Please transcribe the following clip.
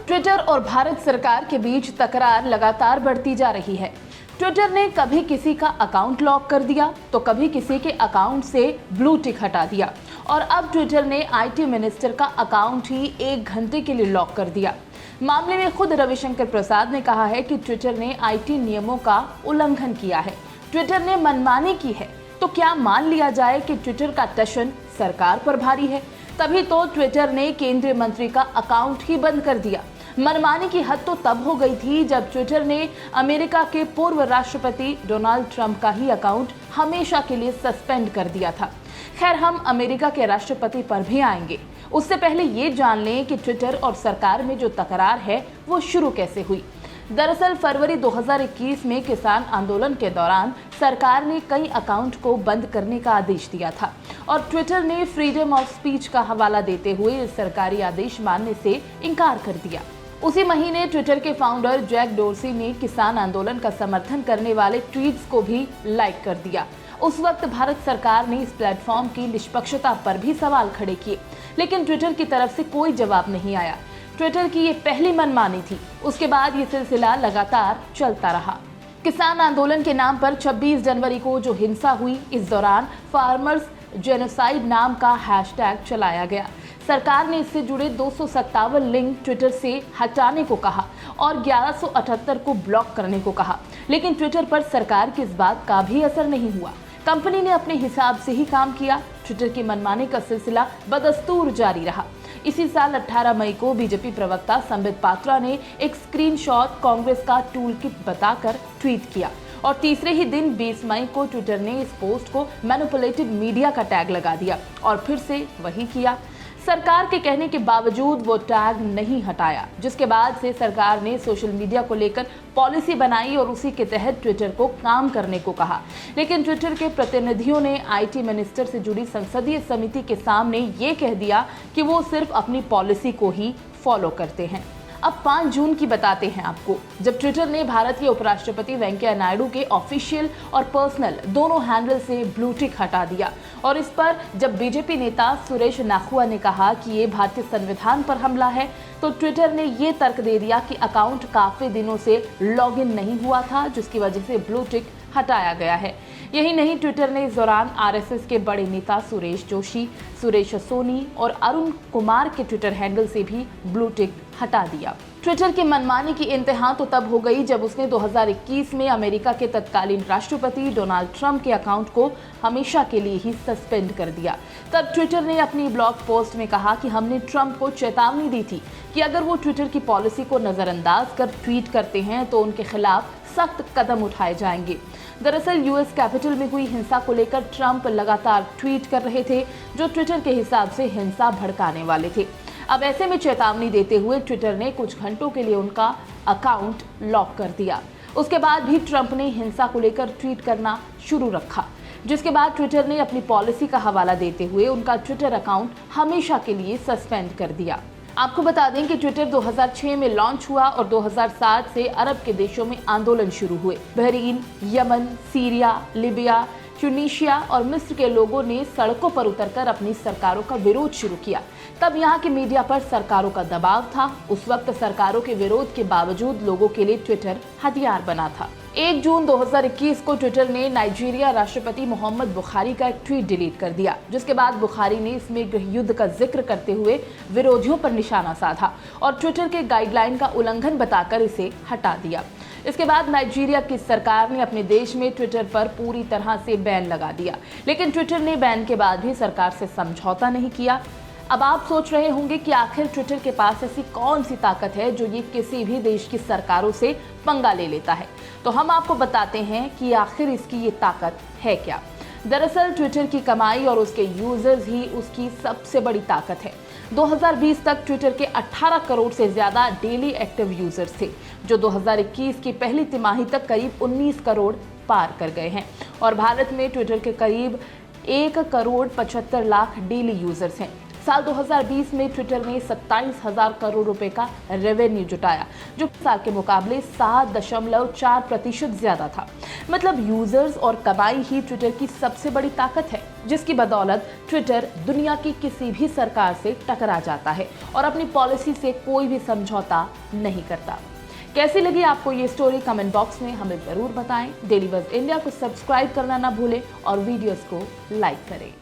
Twitter और भारत सरकार के बीच तकरार लगातार बढ़ती जा रही है। ट्विटर ने कभी किसी का अकाउंट लॉक कर दिया तो कभी किसी के अकाउंट से ब्लू टिक हटा दिया और अब ट्विटर ने आईटी मिनिस्टर का अकाउंट ही 1 घंटे के लिए लॉक कर दिया। मामले में खुद रविशंकर प्रसाद ने कहा है कि ट्विटर ने आईटी नियमों का उल्लंघन किया है, ट्विटर ने मनमानी की है। तो क्या मान लिया जाए कि ट्विटर का टशन सरकार पर भारी है? तभी तो ट्विटर ने केंद्रीय मंत्री का अकाउंट ही बंद कर दिया। मनमानी की हद तो तब हो गई थी जब ट्विटर ने अमेरिका के पूर्व राष्ट्रपति डोनाल्ड ट्रंप का ही अकाउंट हमेशा के लिए सस्पेंड कर दिया था। खैर, हम अमेरिका के राष्ट्रपति पर भी आएंगे, उससे पहले ये जान लें कि ट्विटर और सरकार में जो तकरार है वो शुरू कैसे हुई। दरअसल फरवरी 2021 में किसान आंदोलन के दौरान सरकार ने कई अकाउंट को बंद करने का आदेश दिया था और ट्विटर ने फ्रीडम ऑफ स्पीच का हवाला देते हुए इस सरकारी आदेश मानने से इनकार कर दिया। उसी महीने ट्विटर के फाउंडर जैक डोर्सी ने किसान आंदोलन का समर्थन करने वाले ट्वीट्स को भी लाइक कर दिया। उस वक्त भारत सरकार ने इस प्लेटफॉर्म की निष्पक्षता पर भी सवाल खड़े किए, लेकिन ट्विटर की तरफ से कोई जवाब नहीं आया। ट्विटर की ये पहली मनमानी थी। उसके बाद ये सिलसिला लगातार चलता रहा। किसान आंदोलन के नाम पर 26 जनवरी को जो हिंसा हुई, इस दौरान फार्मर्स जेनोसाइड नाम का हैशटैग चलाया गया। सरकार ने इससे जुड़े 257 लिंक ट्विटर से हटाने को कहा और 1178 को ब्लॉक करने को कहा, लेकिन ट्विटर पर सरकार की इस बात का भी असर नहीं हुआ। कंपनी ने अपने हिसाब से ही काम किया। ट्विटर की मनमानी का सिलसिला बदस्तूर जारी रहा। इसी साल 18 मई को बीजेपी प्रवक्ता संबित पात्रा ने एक स्क्रीनशॉट कांग्रेस का टूल किट बताकर ट्वीट किया और तीसरे ही दिन 20 मई को ट्विटर ने इस पोस्ट को मैनिपुलेटेड मीडिया का टैग लगा दिया और फिर से वही किया। सरकार के कहने के बावजूद वो टैग नहीं हटाया, जिसके बाद से सरकार ने सोशल मीडिया को लेकर पॉलिसी बनाई और उसी के तहत ट्विटर को काम करने को कहा। लेकिन ट्विटर के प्रतिनिधियों ने आईटी मिनिस्टर से जुड़ी संसदीय समिति के सामने ये कह दिया कि वो सिर्फ अपनी पॉलिसी को ही फॉलो करते हैं। अब 5 जून की बताते हैं आपको, जब ट्विटर ने भारत के उपराष्ट्रपति वेंकैया नायडू के ऑफिशियल और पर्सनल दोनों हैंडल से ब्लू टिक हटा दिया और इस पर जब बीजेपी नेता सुरेश नाखुआ ने कहा कि ये भारतीय संविधान पर हमला है, तो ट्विटर ने ये तर्क दे दिया कि अकाउंट काफी दिनों से लॉगिन नहीं हुआ था, जिसकी वजह से ब्लू टिक हटाया गया है। यही नहीं, ट्विटर ने इस दौरान आरएसएस के बड़े नेता सुरेश जोशी, सुरेश सोनी और अरुण कुमार के ट्विटर हैंडल से भी ब्लू टिक हटा दिया। ट्विटर की मनमानी की इंतहा तो तब हो गई जब उसने 2021 में अमेरिका के तत्कालीन राष्ट्रपति डोनाल्ड ट्रंप के अकाउंट को हमेशा के लिए ही सस्पेंड कर दिया। तब ट्विटर ने अपनी ब्लॉग पोस्ट में कहा कि हमने ट्रंप को चेतावनी दी थी कि अगर वो ट्विटर की पॉलिसी को नजरअंदाज कर ट्वीट करते हैं तो उनके खिलाफ सख्त कदम उठाए जाएंगे। दरअसल यूएस कैपिटल में हुई हिंसा को लेकर ट्रंप लगातार ट्वीट कर रहे थे जो ट्विटर के हिसाब से हिंसा भड़काने वाले थे। अब ऐसे में चेतावनी देते हुए ट्विटर ने कुछ घंटों के लिए उनका अकाउंट लॉक कर दिया। उसके बाद भी ट्रंप ने हिंसा को लेकर ट्वीट करना शुरू रखा, जिसके बाद ट्विटर ने अपनी पॉलिसी का हवाला देते हुए उनका ट्विटर अकाउंट हमेशा के लिए सस्पेंड कर दिया। आपको बता दें कि ट्विटर 2006 में लॉन्च हुआ और 2007 से अरब के देशों में आंदोलन शुरू हुए। Bahrain, Yemen, Syria, Libya, Tunisia और मिस्र के लोगों ने सड़कों पर उतरकर अपनी सरकारों का विरोध शुरू किया। तब यहाँ के मीडिया पर सरकारों का दबाव था। उस वक्त सरकारों के विरोध के बावजूद लोगों के लिए ट्विटर हथियार बना था। 1 जून 2021 को ट्विटर ने नाइजीरिया राष्ट्रपति मोहम्मद बुखारी का एक ट्वीट डिलीट कर दिया, जिसके बाद बुखारी ने इसमें गृह युद्ध का जिक्र करते हुए विरोधियों पर निशाना साधा और ट्विटर के गाइडलाइन का उल्लंघन बताकर इसे हटा दिया। इसके बाद नाइजीरिया की सरकार ने अपने देश में ट्विटर पर पूरी तरह से बैन लगा दिया, लेकिन ट्विटर ने बैन के बाद भी सरकार से समझौता नहीं किया। अब आप सोच रहे होंगे कि आखिर ट्विटर के पास ऐसी कौन सी ताकत है जो ये किसी भी देश की सरकारों से पंगा ले लेता है। तो हम आपको बताते हैं कि आखिर इसकी ये ताकत है क्या। दरअसल ट्विटर की कमाई और उसके यूजर्स ही उसकी सबसे बड़ी ताकत है। 2020 तक ट्विटर के 18 करोड़ से ज्यादा डेली एक्टिव यूजर्स थे, जो 2021 की पहली तिमाही तक करीब 19 करोड़ पार कर गए हैं और भारत में ट्विटर के करीब 1 करोड़ 75 लाख डेली यूजर्स हैं। साल 2020 में ट्विटर ने 27,000 करोड़ रुपए का रेवेन्यू जुटाया, जो साल के मुकाबले 7.4% ज्यादा था। मतलब यूजर्स और कमाई ही ट्विटर की सबसे बड़ी ताकत है, जिसकी बदौलत ट्विटर दुनिया की किसी भी सरकार से टकरा जाता है और अपनी पॉलिसी से कोई भी समझौता नहीं करता। कैसी लगी आपको ये स्टोरी? कमेंट बॉक्स में हमें जरूर बताएं। डेली बज़ इंडिया को सब्सक्राइब करना ना भूलें और वीडियोस को लाइक करें।